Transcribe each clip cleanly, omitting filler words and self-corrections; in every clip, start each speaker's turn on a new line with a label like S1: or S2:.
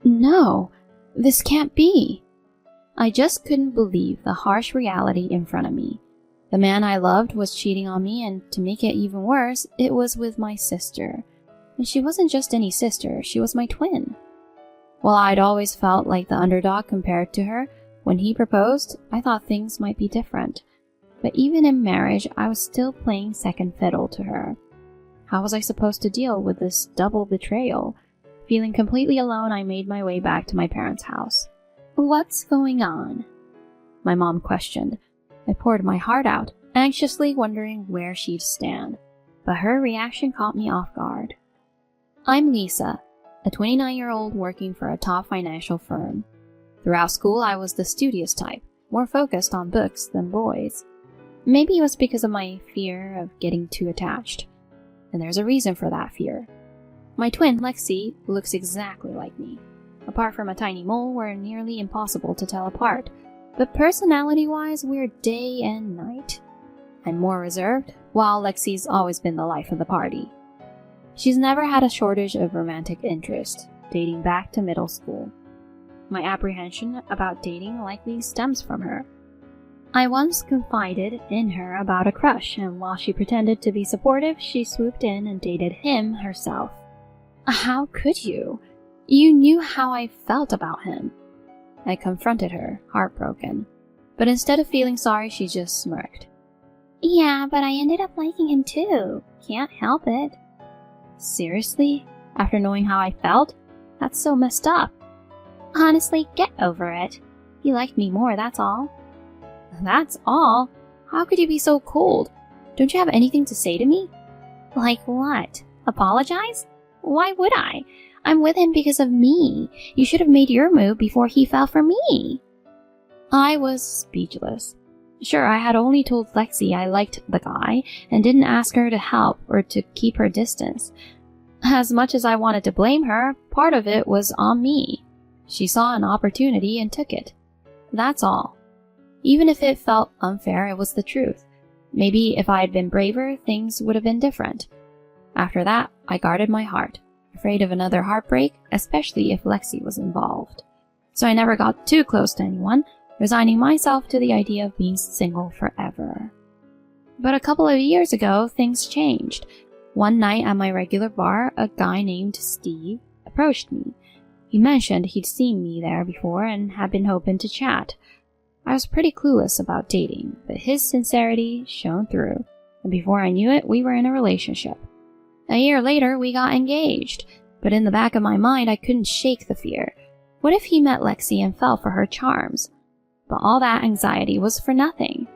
S1: No, this can't be. I just couldn't believe the harsh reality in front of me. The man I loved was cheating on me, and to make it even worse, it was with my sister. And she wasn't just any sister, she was my twin. While I'd always felt like the underdog compared to her, when he proposed, I thought things might be different. But even in marriage, I was still playing second fiddle to her. How was I supposed to deal with this double betrayal? Feeling completely alone, I made my way back to my parents' house. "What's going on?" my mom questioned. I poured my heart out, anxiously wondering where she'd stand. But her reaction caught me off guard. "I'm Lisa, a 29-year-old working for a top financial firm. Throughout school, I was the studious type, more focused on books than boys. Maybe it was because of my fear of getting too attached. And there's a reason for that fear. My twin, Lexi, looks exactly like me. Apart from a tiny mole, we're nearly impossible to tell apart. But personality-wise, we're day and night. I'm more reserved, while Lexi's always been the life of the party. She's never had a shortage of romantic interest, dating back to middle school. My apprehension about dating likely stems from her. I once confided in her about a crush, and while she pretended to be supportive, she swooped in and dated him herself. How could you? You knew how I felt about him. I confronted her, heartbroken. But instead of feeling sorry, she just smirked. Yeah, but I ended up liking him too. Can't help it. Seriously? After knowing how I felt? That's so messed up. Honestly, get over it. He liked me more, that's all. That's all? How could you be so cold? Don't you have anything to say to me? Like what? Apologize? Why would I? I'm with him because of me. You should have made your move before he fell for me. I was speechless. Sure, I had only told Lexi I liked the guy and didn't ask her to help or to keep her distance. As much as I wanted to blame her, part of it was on me. She saw an opportunity and took it. That's all. Even if it felt unfair, it was the truth. Maybe if I had been braver, things would have been different. After that, I guarded my heart, afraid of another heartbreak, especially if Lexi was involved. So I never got too close to anyone, resigning myself to the idea of being single forever. But a couple of years ago, things changed. One night at my regular bar, a guy named Steve approached me. He mentioned he'd seen me there before and had been hoping to chat. I was pretty clueless about dating, but his sincerity shone through, and before I knew it, we were in a relationship. A year later, we got engaged, but in the back of my mind, I couldn't shake the fear. What if he met Lexi and fell for her charms? But all that anxiety was for nothing.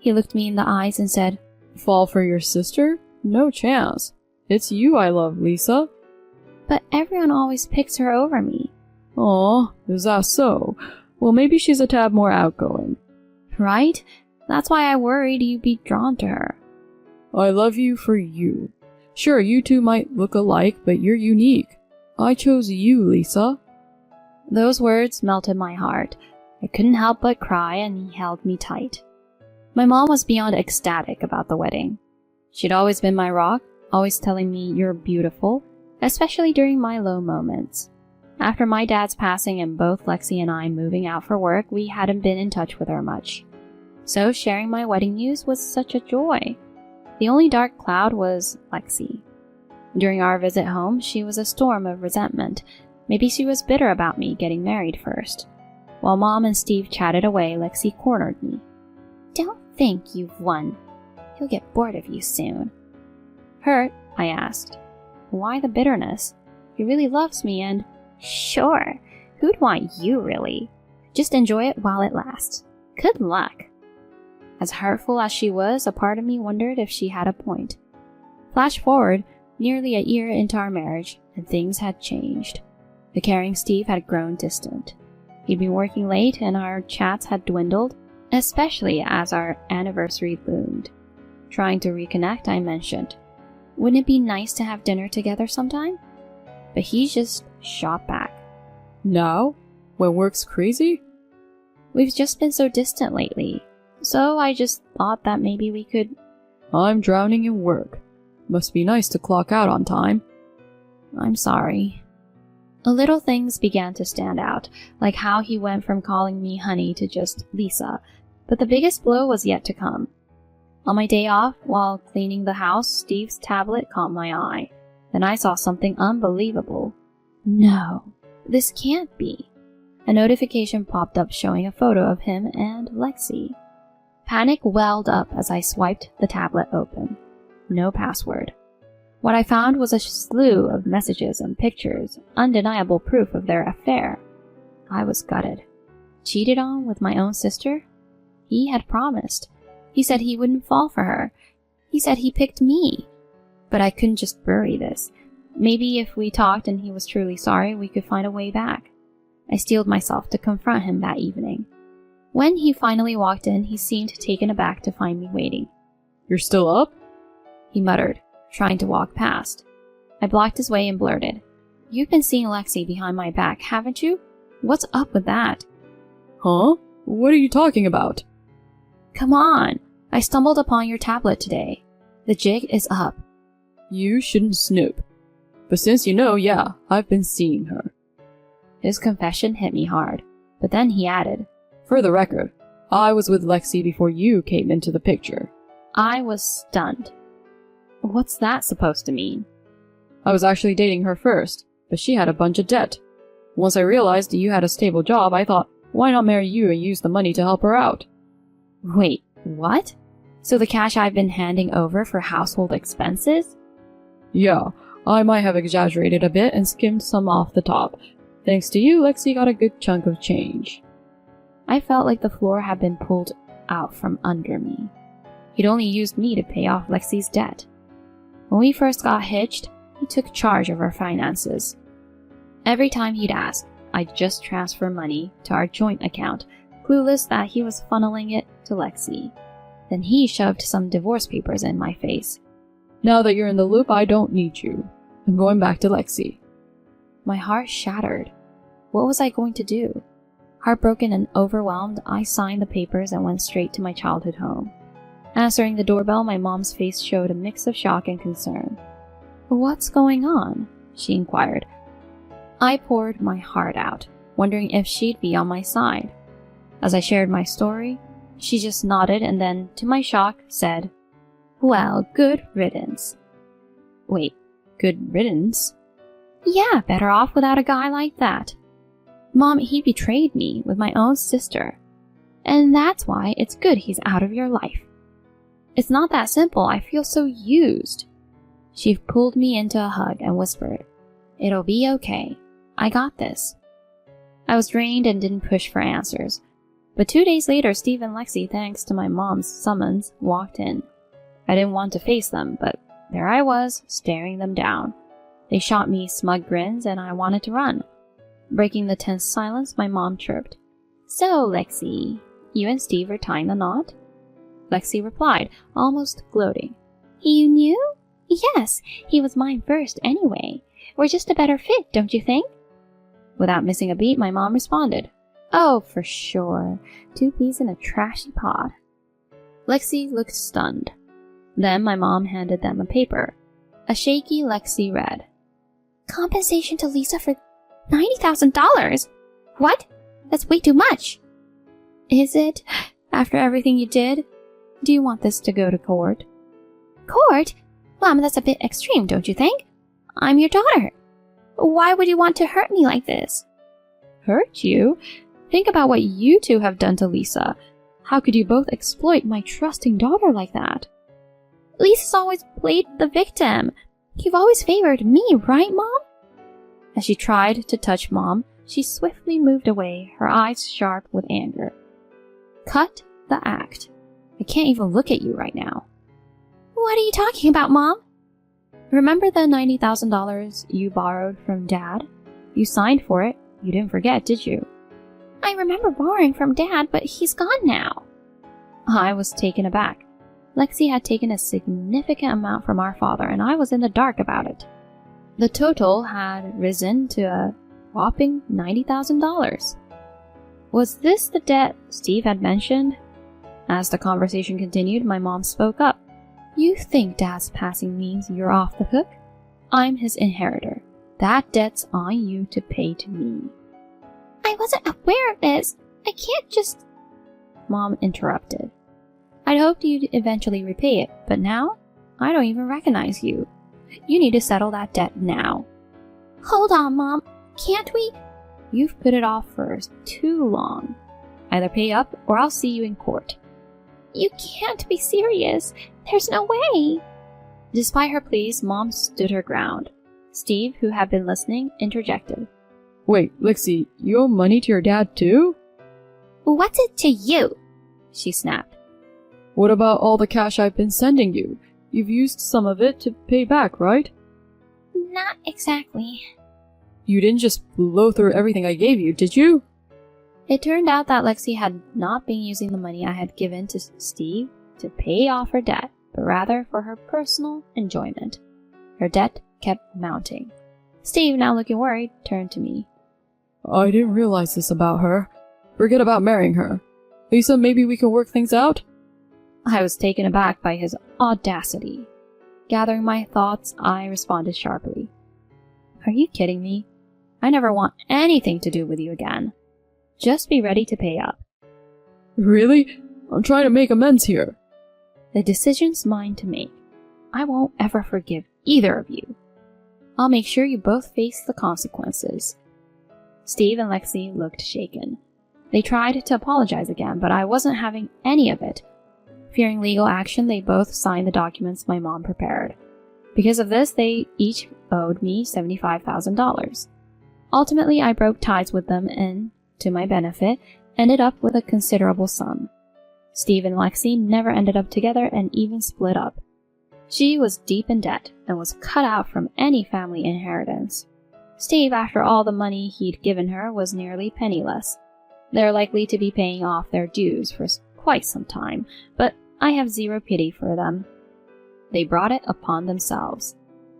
S1: He looked me in the eyes and said, "Fall for your sister? No chance. It's you I love, Lisa." But everyone always picks her over me. Aw, is that so? Well, maybe she's a tad more outgoing. Right? That's why I worried you'd be drawn to her. I love you for you. Sure, you two might look alike, but you're unique. I chose you, Lisa. Those words melted my heart. I couldn't help but cry, and he held me tight. My mom was beyond ecstatic about the wedding. She'd always been my rock, always telling me you're beautiful, especially during my low moments. After my dad's passing and both Lexi and I moving out for work, we hadn't been in touch with her much. So sharing my wedding news was such a joy. The only dark cloud was Lexi. During our visit home, she was a storm of resentment. Maybe she was bitter about me getting married first. While Mom and Steve chatted away, Lexi cornered me. Don't think you've won. He'll get bored of you soon. Hurt? I asked. Why the bitterness? He really loves me and... Sure. Who'd want you, really? Just enjoy it while it lasts. Good luck. As hurtful as she was, a part of me wondered if she had a point. Flash forward, nearly a year into our marriage, and things had changed. The caring Steve had grown distant. He'd been working late, and our chats had dwindled, especially as our anniversary loomed. Trying to reconnect, I mentioned, wouldn't it be nice to have dinner together sometime? But he just shot back. Now? When work's crazy? We've just been so distant lately, so I just thought that maybe we could... I'm drowning in work. Must be nice to clock out on time. I'm sorry. Little things began to stand out, like how he went from calling me honey to just Lisa, but the biggest blow was yet to come. On my day off, while cleaning the house, Steve's tablet caught my eye. Then I saw something unbelievable. No, this can't be. A notification popped up showing a photo of him and Lexi. Panic welled up as I swiped the tablet open. No password. What I found was a slew of messages and pictures, undeniable proof of their affair. I was gutted. Cheated on with my own sister? He had promised. He said he wouldn't fall for her. He said he picked me. But I couldn't just bury this. Maybe if we talked and he was truly sorry, we could find a way back. I steeled myself to confront him that evening. When he finally walked in, he seemed taken aback to find me waiting.
S2: "You're still up?"
S1: He muttered, trying to walk past. I blocked his way and blurted, "You've been seeing Lexi behind my back, haven't you? What's up with that?"
S2: "Huh? What are you talking about?"
S1: "Come on! I stumbled upon your tablet today. The jig is up."
S2: "You shouldn't snoop. But since you know, yeah, I've been seeing her."
S1: His confession hit me hard, but then he added,
S2: "For the record, I was with Lexi before you came into the picture."
S1: I was stunned. What's that supposed to mean?
S2: "I was actually dating her first, but she had a bunch of debt. Once I realized you had a stable job, I thought, why not marry you and use the money to help her out?"
S1: Wait, what? So the cash I've been handing over for household expenses?
S2: "Yeah, I might have exaggerated a bit and skimmed some off the top. Thanks to you, Lexi got a good chunk of change."
S1: I felt like the floor had been pulled out from under me. He'd only used me to pay off Lexi's debt. When we first got hitched, he took charge of our finances. Every time he'd ask, I'd just transfer money to our joint account, clueless that he was funneling it to Lexi. Then he shoved some divorce papers in my face.
S2: "Now that you're in the loop, I don't need you. I'm going back to Lexi."
S1: My heart shattered. What was I going to do? Heartbroken and overwhelmed, I signed the papers and went straight to my childhood home. Answering the doorbell, my mom's face showed a mix of shock and concern. "What's going on?" she inquired. I poured my heart out, wondering if she'd be on my side. As I shared my story, she just nodded and then, to my shock, said, "Well, good riddance." Wait, good riddance? Yeah, better off without a guy like that. Mom, he betrayed me with my own sister. And that's why it's good he's out of your life. It's not that simple. I feel so used. She pulled me into a hug and whispered, "It'll be okay. I got this." I was drained and didn't push for answers. But 2 days later, Steve and Lexi, thanks to my mom's summons, walked in. I didn't want to face them, but there I was, staring them down. They shot me smug grins and I wanted to run. Breaking the tense silence, my mom chirped, "So, Lexi, you and Steve are tying the knot?" Lexi replied, almost gloating, "You knew? Yes, he was mine first anyway. We're just a better fit, don't you think?" Without missing a beat, my mom responded, "Oh, for sure. 2 peas in a trashy pod." Lexi looked stunned. Then my mom handed them a paper. A shaky Lexi read, "Compensation to Lisa for $90,000? What? That's way too much." "Is it? After everything you did? Do you want this to go to court?" "Court? Mom, that's a bit extreme, don't you think? I'm your daughter. Why would you want to hurt me like this?" "Hurt you? Think about what you two have done to Lisa. How could you both exploit my trusting daughter like that?" "Lisa's always played the victim. You've always favored me, right, Mom?" As she tried to touch Mom, she swiftly moved away, her eyes sharp with anger. "Cut the act. I can't even look at you right now." "What are you talking about, Mom?" "Remember the $90,000 you borrowed from Dad? You signed for it. You didn't forget, did you?" "I remember borrowing from Dad, but he's gone now." I was taken aback. Lexi had taken a significant amount from our father, and I was in the dark about it. The total had risen to a whopping $90,000. Was this the debt Steve had mentioned? As the conversation continued, my mom spoke up. "You think Dad's passing means you're off the hook? I'm his inheritor. That debt's on you to pay to me. I wasn't aware of this. I can't just... Mom interrupted. I'd hoped you'd eventually repay it, but now I don't even recognize you. You need to settle that debt now. Hold on, Mom. Can't we? You've put it off for too long. Either pay up or I'll see you in court. You can't be serious. There's no way. Despite her pleas, Mom stood her ground. Steve, who had been listening, interjected.
S2: Wait, Lexi, you owe money to your dad too?
S1: What's it to you? She snapped.
S2: What about all the cash I've been sending you? You've used some of it to pay back, right?
S1: Not exactly.
S2: You didn't just blow through everything I gave you, did you?
S1: It turned out that Lexi had not been using the money I had given to Steve to pay off her debt, but rather for her personal enjoyment. Her debt kept mounting. Steve, now looking worried, turned to me.
S2: I didn't realize this about her. Forget about marrying her. Lisa, maybe we can work things out?
S1: I was taken aback by his audacity. Gathering my thoughts, I responded sharply. Are you kidding me? I never want anything to do with you again. Just be ready to pay up.
S2: Really? I'm trying to make amends here.
S1: The decision's mine to make. I won't ever forgive either of you. I'll make sure you both face the consequences. Steve and Lexi looked shaken. They tried to apologize again, but I wasn't having any of it. Fearing legal action, they both signed the documents my mom prepared. Because of this, they each owed me $75,000. Ultimately, I broke ties with them and, to my benefit, ended up with a considerable sum. Steve and Lexi never ended up together and even split up. She was deep in debt and was cut out from any family inheritance. Steve, after all the money he'd given her, was nearly penniless. They're likely to be paying off their dues for quite some time, but I have zero pity for them. They brought it upon themselves.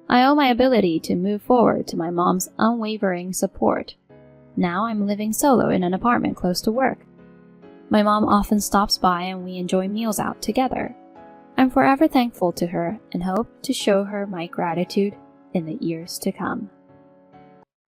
S1: I owe my ability to move forward to my mom's unwavering support. Now I'm living solo in an apartment close to work. My mom often stops by and we enjoy meals out together. I'm forever thankful to her and hope to show her my gratitude in the years to come.